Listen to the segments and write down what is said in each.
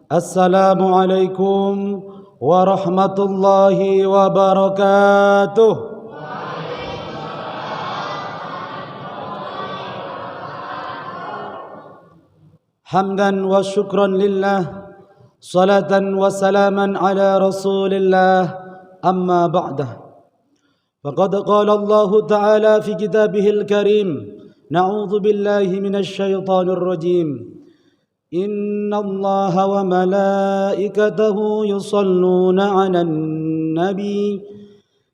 Assalamualaikum warahmatullahi wabarakatuh. Hamdan wa syukran lillah, salatan wa salaman ala rasulillah, amma ba'dah. Faqad qala Allah Ta'ala fi kitabihil karim, na'udzu billahi minasy syaithanir rajim. Inna Allah wa malaikatahu yusalluna 'alan nabi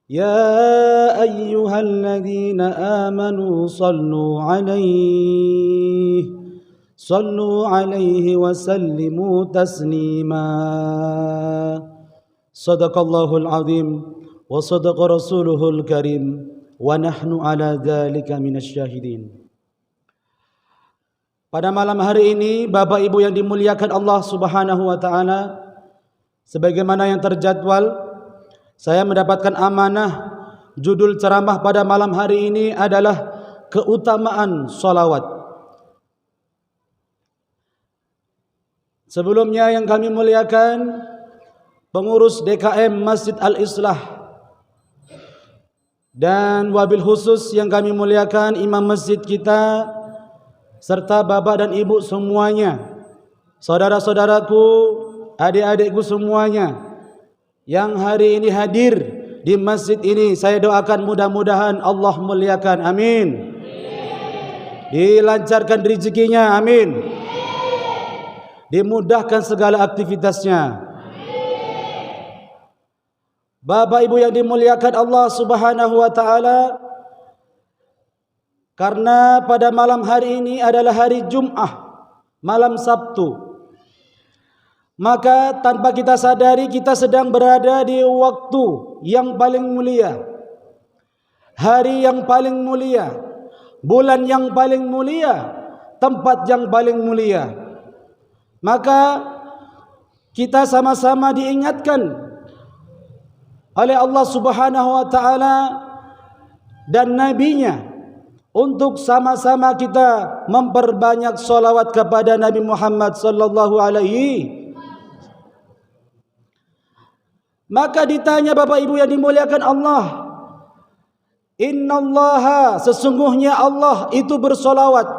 ya ayyuhalladzina amanu sallu 'alaihi wa sallimu taslima. Sadaqallahul azim wa sadaqa rasuluhul karim wa nahnu ala dzalika minasyahidin. Pada malam hari ini, Bapak Ibu yang dimuliakan Allah Subhanahu wa taala, sebagaimana yang terjadwal, saya mendapatkan amanah. Judul ceramah pada malam hari ini adalah keutamaan sholawat. Sebelumnya yang kami muliakan, pengurus DKM Masjid Al-Islah, dan wabil khusus yang kami muliakan imam masjid kita, serta bapak dan ibu semuanya, saudara-saudaraku, adik-adikku semuanya yang hari ini hadir di masjid ini, saya doakan mudah-mudahan Allah muliakan, amin. Dilancarkan rezekinya, amin. Dimudahkan segala aktivitasnya. Bapak ibu yang dimuliakan Allah Subhanahu wa taala, karena pada malam hari ini adalah hari Jum'ah, malam Sabtu, maka tanpa kita sadari kita sedang berada di waktu yang paling mulia, hari yang paling mulia, bulan yang paling mulia, tempat yang paling mulia. Maka kita sama-sama diingatkan oleh Allah Subhanahu wa taala dan nabinya untuk sama-sama kita memperbanyak salawat kepada Nabi Muhammad sallallahu alaihi. Maka ditanya Bapak Ibu yang dimuliakan Allah, innallaha, sesungguhnya Allah itu bersolawat.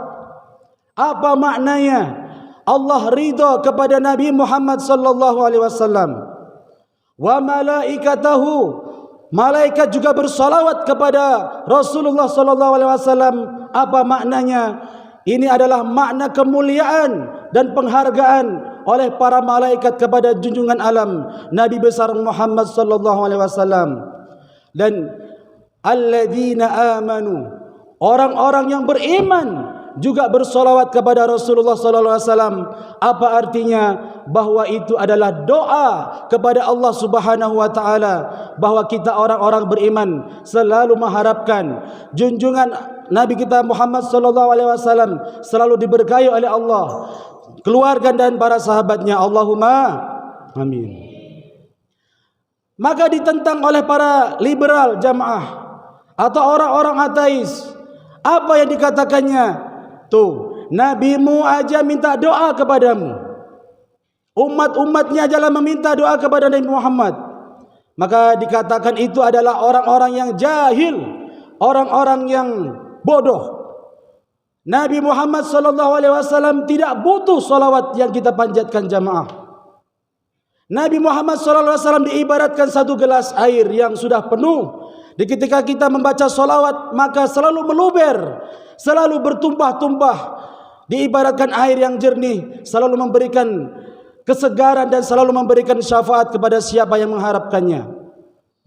Apa maknanya? Allah ridha kepada Nabi Muhammad sallallahu alaihi wasallam. Wa malaikatahu, malaikat juga bersalawat kepada Rasulullah sallallahu alaihi wasallam. Apa maknanya? Ini adalah makna kemuliaan dan penghargaan oleh para malaikat kepada junjungan alam Nabi besar Muhammad sallallahu alaihi wasallam. Dan alladzina amanu, orang-orang yang beriman juga bersolawat kepada Rasulullah sallallahu alaihi wasallam. Apa artinya? Bahwa itu adalah doa kepada Allah Subhanahu wa taala, bahwa kita orang-orang beriman selalu mengharapkan junjungan Nabi kita Muhammad sallallahu alaihi wasallam selalu diberkahi oleh Allah, keluarga dan para sahabatnya. Allahumma amin. Maka ditentang oleh para liberal jamaah atau orang-orang ateis. Apa yang dikatakannya? Tuh, nabimu aja minta doa kepadamu, umat-umatnya ajalah meminta doa kepada Nabi Muhammad. Maka dikatakan itu adalah orang-orang yang jahil, orang-orang yang bodoh. Nabi Muhammad sallallahu alaihi wasallam tidak butuh salawat yang kita panjatkan jamaah. Nabi Muhammad sallallahu alaihi wasallam diibaratkan satu gelas air yang sudah penuh. Ketika kita membaca salawat, maka selalu meluber, selalu bertumpah-tumpah. Diibaratkan air yang jernih, selalu memberikan kesegaran dan selalu memberikan syafaat kepada siapa yang mengharapkannya.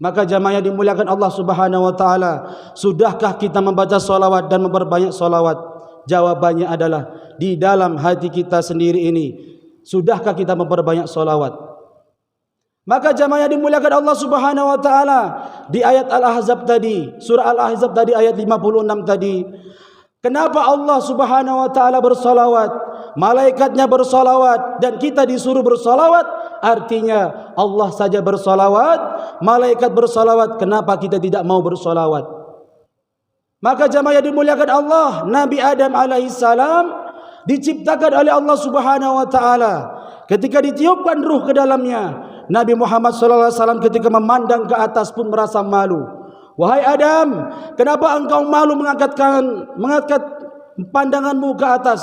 Maka jamaah yang dimuliakan Allah Subhanahu wa taala, sudahkah kita membaca salawat dan memperbanyak salawat? Jawabannya adalah di dalam hati kita sendiri ini. Sudahkah kita memperbanyak salawat? Maka jamaah yang dimuliakan Allah Subhanahu wa taala, di ayat Al-Ahzab tadi, surah Al-Ahzab tadi ayat 56 tadi, kenapa Allah Subhanahu wa taala bersolawat, malaikatnya bersolawat, dan kita disuruh bersolawat? Artinya Allah saja bersolawat, malaikat bersolawat, kenapa kita tidak mau bersolawat? Maka jamaah yang dimuliakan Allah, Nabi Adam alaihissalam diciptakan oleh Allah Subhanahu wa taala ketika ditiupkan ruh ke dalamnya, Nabi Muhammad SAW ketika memandang ke atas pun merasa malu. Wahai Adam, kenapa engkau malu mengangkat pandanganmu ke atas?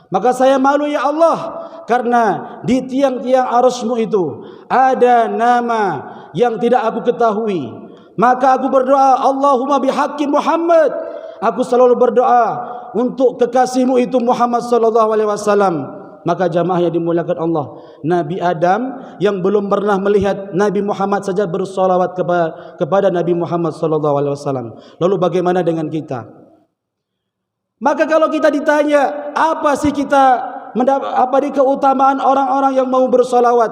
Maka saya malu ya Allah, karena di tiang-tiang arusmu itu ada nama yang tidak aku ketahui. Maka aku berdoa, Allahumma bihaqqi Muhammad. Aku selalu berdoa untuk kekasihmu itu Muhammad sallallahu alaihi wasallam. Maka jamaah yang dimuliakan Allah, Nabi Adam yang belum pernah melihat Nabi Muhammad saja bersolawat kepada Nabi Muhammad sallallahu alaihi wasallam. Lalu bagaimana dengan kita? Maka kalau kita ditanya, apa sih keutamaan orang-orang yang mau bersolawat?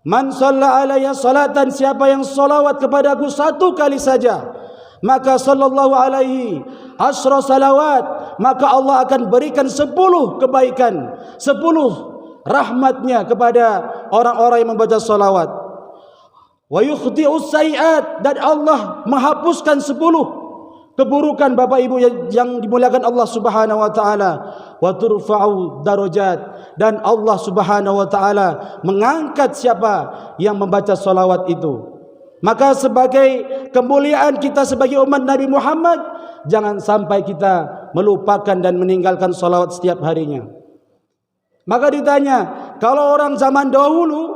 Man shalla alayya salatan, siapa yang solawat kepadaku satu kali saja, maka sallallahu alaihi asyra salawat, maka Allah akan berikan 10 kebaikan, 10 rahmatnya kepada orang-orang yang membaca salawat. Wa yukhti'us sayiat, dan Allah menghapuskan 10 keburukan Bapak Ibu yang dimuliakan Allah Subhanahu wa taala. Wa turfa'u darajat, dan Allah Subhanahu wa taala mengangkat siapa yang membaca salawat itu. Maka sebagai kemuliaan kita sebagai umat Nabi Muhammad, jangan sampai kita melupakan dan meninggalkan salawat setiap harinya. Maka ditanya, kalau orang zaman dahulu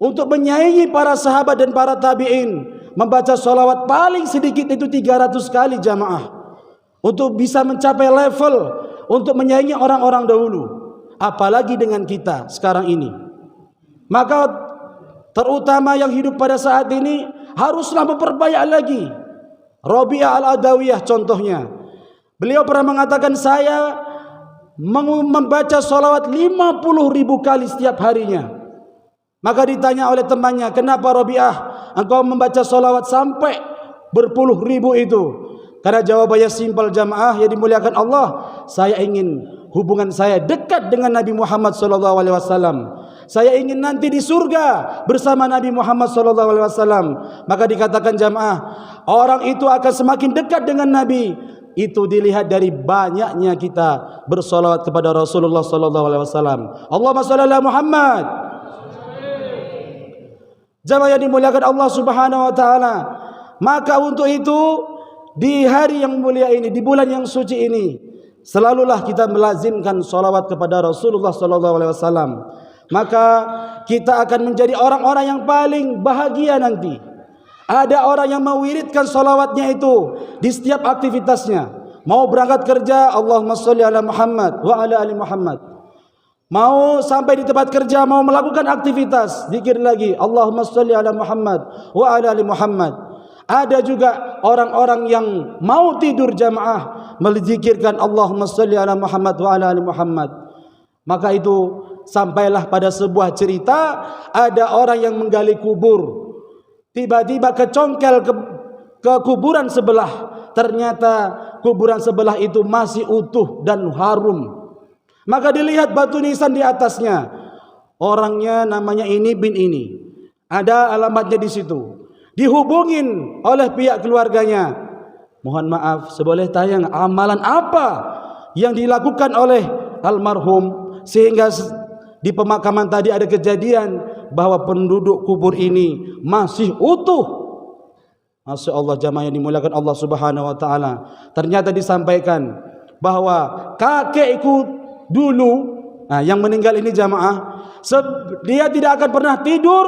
untuk menyaingi para sahabat dan para tabi'in, membaca salawat paling sedikit itu 300 kali jamaah, untuk bisa mencapai level untuk menyaingi orang-orang dahulu, apalagi dengan kita sekarang ini. Maka terutama yang hidup pada saat ini haruslah memperbanyak lagi. Rabi'ah al-Adawiyah contohnya, beliau pernah mengatakan, saya membaca salawat 50.000 kali setiap harinya. Maka ditanya oleh temannya, kenapa Rabi'ah engkau membaca salawat sampai berpuluh ribu itu? Karena jawabannya simpel jamaah yang dimuliakan Allah, saya ingin hubungan saya dekat dengan Nabi Muhammad SAW. Saya ingin nanti di surga bersama Nabi Muhammad SAW. Maka dikatakan jamaah, orang itu akan semakin dekat dengan Nabi. Itu dilihat dari banyaknya kita bersolawat kepada Rasulullah SAW. Allahumma shalli ala Muhammad. Jamaah yang dimuliakan Allah Subhanahu wa taala. Maka untuk itu di hari yang mulia ini, di bulan yang suci ini, selalulah kita melazimkan salawat kepada Rasulullah sallallahu alaihi wasallam. Maka kita akan menjadi orang-orang yang paling bahagia nanti. Ada orang yang mewiridkan salawatnya itu di setiap aktivitasnya. Mau berangkat kerja, Allahumma sholli ala Muhammad wa ala ali Muhammad. Mau sampai di tempat kerja, mau melakukan aktivitas, zikir lagi, Allahumma sholli ala Muhammad wa ala ali Muhammad. Ada juga orang-orang yang mau tidur jamaah, menzikirkan Allahumma sholli ala Muhammad wa ala ali Muhammad. Maka itu sampailah pada sebuah cerita, ada orang yang menggali kubur, tiba-tiba kecongkel ke kuburan sebelah. Ternyata kuburan sebelah itu masih utuh dan harum. Maka dilihat batu nisan di atasnya. Orangnya namanya ini bin ini. Ada alamatnya di situ. Dihubungin oleh pihak keluarganya. Mohon maaf, seboleh tanya, amalan apa yang dilakukan oleh almarhum sehingga di pemakaman tadi ada kejadian bahwa penduduk kubur ini masih utuh. Masya Allah jamaah yang dimuliakan Allah Subhanahu wa taala. Ternyata disampaikan bahwa kakekku dulu, yang meninggal ini jamaah, dia tidak akan pernah tidur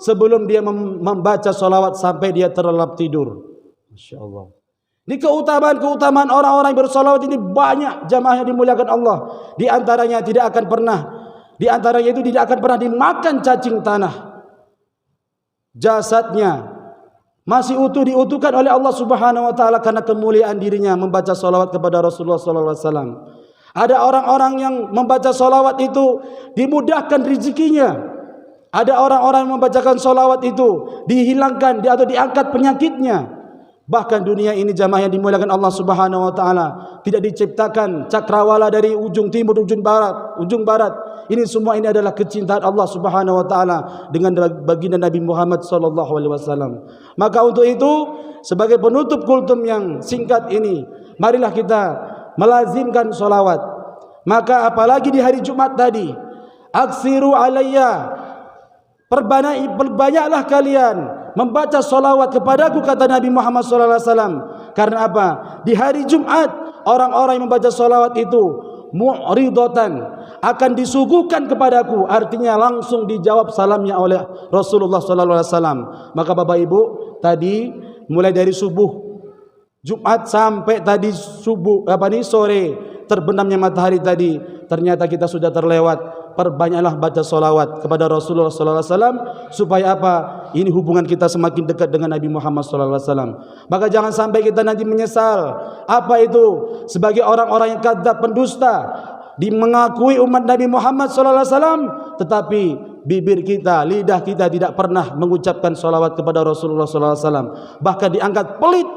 sebelum dia membaca salawat sampai dia terlelap tidur. Masya Allah. Ini keutamaan orang-orang yang bersalawat ini banyak jamaah yang dimuliakan Allah. Di antaranya tidak akan pernah dimakan cacing tanah. Jasadnya masih utuh, diutuhkan oleh Allah Subhanahu wa taala karena kemuliaan dirinya membaca salawat kepada Rasulullah sallallahu alaihi wasallam. Ada orang-orang yang membaca salawat itu dimudahkan rezekinya. Ada orang-orang yang membacakan salawat itu dihilangkan atau diangkat penyakitnya. Bahkan dunia ini jamaah yang dimuliakan Allah Subhanahu wa taala tidak diciptakan cakrawala dari ujung timur ujung barat. Ini semua ini adalah kecintaan Allah Subhanahu wa taala dengan baginda Nabi Muhammad sallallahu alaihi wasallam. Maka untuk itu sebagai penutup kultum yang singkat ini, marilah kita melazimkan solawat. Maka apalagi di hari Jumat tadi, aksiru alayya, perbanyaklah kalian membaca salawat kepadaku, kata Nabi Muhammad sallallahu alaihi wasallam. Karena apa? Di hari Jumat orang-orang yang membaca salawat itu mu'ridatan, akan disuguhkan kepadaku, artinya langsung dijawab salamnya oleh Rasulullah sallallahu alaihi wasallam. Maka Bapak Ibu, tadi mulai dari subuh Jumat sampai tadi sore terbenamnya matahari tadi, ternyata kita sudah terlewat. Perbanyaklah baca salawat kepada Rasulullah sallallahu alaihi wasallam, supaya apa? Ini hubungan kita semakin dekat dengan Nabi Muhammad sallallahu alaihi wasallam. Maka jangan sampai kita nanti menyesal. Apa itu? Sebagai orang-orang yang kadzab, pendusta, mengakui umat Nabi Muhammad sallallahu alaihi wasallam, tetapi bibir kita, lidah kita tidak pernah mengucapkan salawat kepada Rasulullah sallallahu alaihi wasallam. Bahkan diangkat pelit,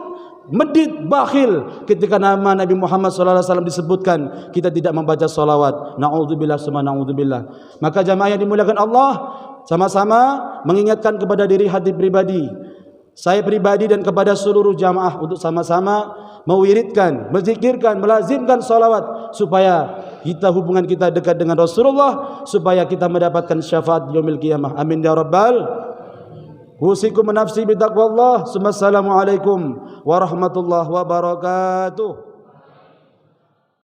medit, bakhil ketika nama Nabi Muhammad sallallahu alaihi wasallam disebutkan, kita tidak membaca salawat. Na'udzubillah summa na'udzubillah. Maka jamaah yang dimuliakan Allah, sama-sama mengingatkan kepada diri hati pribadi, saya pribadi, dan kepada seluruh jamaah untuk sama-sama mewiridkan, menzikirkan, melazimkan salawat, supaya kita hubungan kita dekat dengan Rasulullah, supaya kita mendapatkan syafaat yaumil qiyamah. Amin ya rabbal. Usikum nafsi bitaqwallah. Assalamualaikum warahmatullahi wabarakatuh.